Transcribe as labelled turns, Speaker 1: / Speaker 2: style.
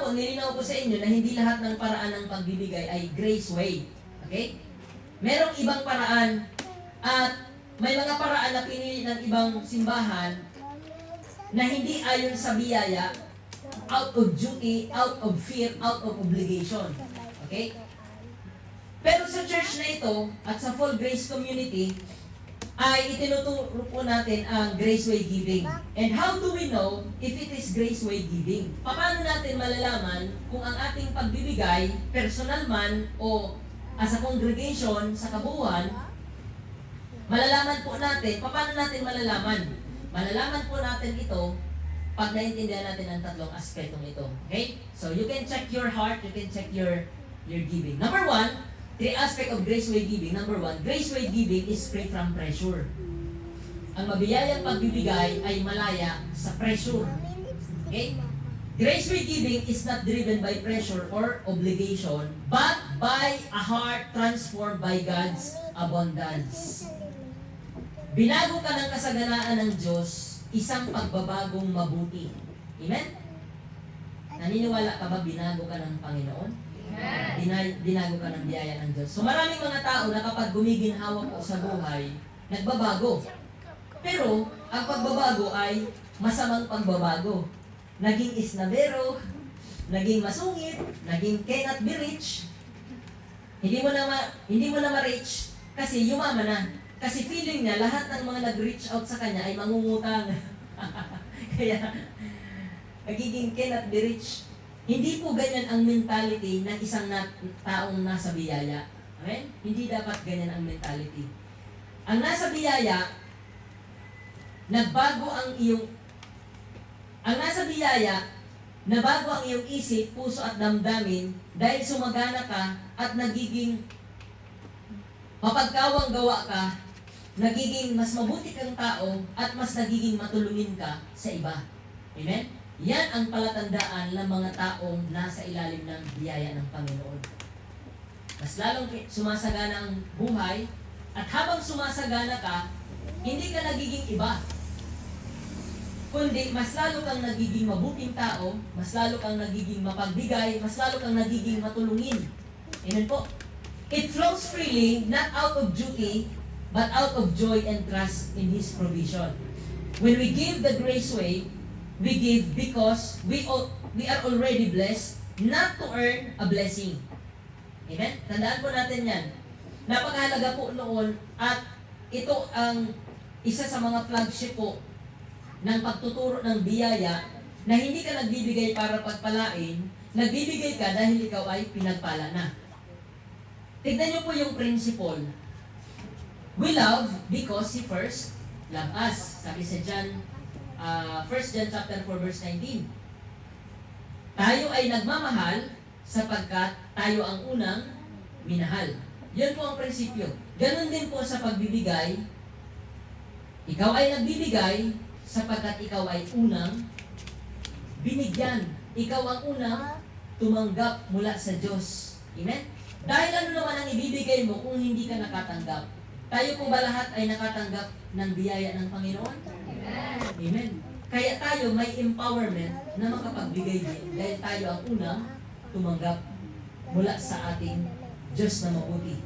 Speaker 1: kahapon, nilinaw ko sa inyo na hindi lahat ng paraan ng pagbibigay ay grace way. Okay? Merong ibang paraan at may mga paraan na pinili ng ibang simbahan na hindi ayon sa biyaya, out of duty, out of fear, out of obligation. Okay? Pero sa church na ito at sa Full Grace Community, ay itinuturo po natin ang grace way giving. And how do we know if it is grace way giving? Paano natin malalaman kung ang ating pagbibigay, personal man o as a congregation sa kabuuan, malalaman po natin, paano natin malalaman? Malalaman po natin ito pag naintindihan natin ang tatlong aspektong ito. Okay? So you can check your heart, you can check your giving. Number one, the aspect of grace way giving. Number one, grace way giving is free from pressure. Ang mabiyayang pagbibigay ay malaya sa pressure. Okay? Grace way giving is not driven by pressure or obligation, but by a heart transformed by God's abundance. Binago ka ng kasaganaan ng Diyos, isang pagbabagong mabuti. Amen? Naniniwala ka ba binago ka ng Panginoon? Binago ka ng biyaya ng Diyos. So maraming mga tao na kapag gumiginhawa po sa buhay, nagbabago. Pero ang pagbabago ay masamang pagbabago. Naging isnabero, naging masungit, naging cannot be rich. Hindi mo na ma-reach kasi yumaman na. Kasi feeling niya lahat ng mga nag-reach out sa kanya ay mangungutang. Kaya nagiging cannot be rich. Hindi po ganyan ang mentality ng isang taong nasa biyaya. Amen? Hindi dapat ganyan ang mentality. Ang nasa biyaya, nabago ang nasa biyaya, nabago ang iyong isip, puso at damdamin dahil sumagana ka at nagiging mapagkawang gawa ka, nagiging mas mabuti kang tao at mas nagiging matulungin ka sa iba. Amen? Yan ang palatandaan ng mga taong nasa ilalim ng biyaya ng Panginoon. Mas lalong sumasagana ang buhay, at habang sumasagana ka, hindi ka nagiging iba. Kundi mas lalo kang nagiging mabuting tao, mas lalo kang nagiging mapagbigay, mas lalo kang nagiging matulungin. Amen po? It flows freely, not out of duty, but out of joy and trust in His provision. When we give the grace way, we give because we are already blessed, not to earn a blessing. Amen? Tandaan po natin yan. Napakahalaga po noon at ito ang isa sa mga flagship po ng pagtuturo ng biyaya na hindi ka nagbibigay para pagpalain, nagbibigay ka dahil ikaw ay pinagpala na. Tignan niyo po yung principle. We love because He first loved us. Sabi sa John 1 John chapter 4 verse 19. Tayo ay nagmamahal sapagkat tayo ang unang minahal. Yan po ang prinsipyo. Ganon din po sa pagbibigay. Ikaw ay nagbibigay sapagkat ikaw ay unang binigyan. Ikaw ang unang tumanggap mula sa Diyos. Amen? Dahil ano naman ang ibibigay mo kung hindi ka nakatanggap? Tayo po ba lahat ay nakatanggap ng biyaya ng Panginoon? Amen. Kaya tayo may empowerment na makapagbigay din dahil tayo ang unang tumanggap mula sa ating Diyos na mabuti.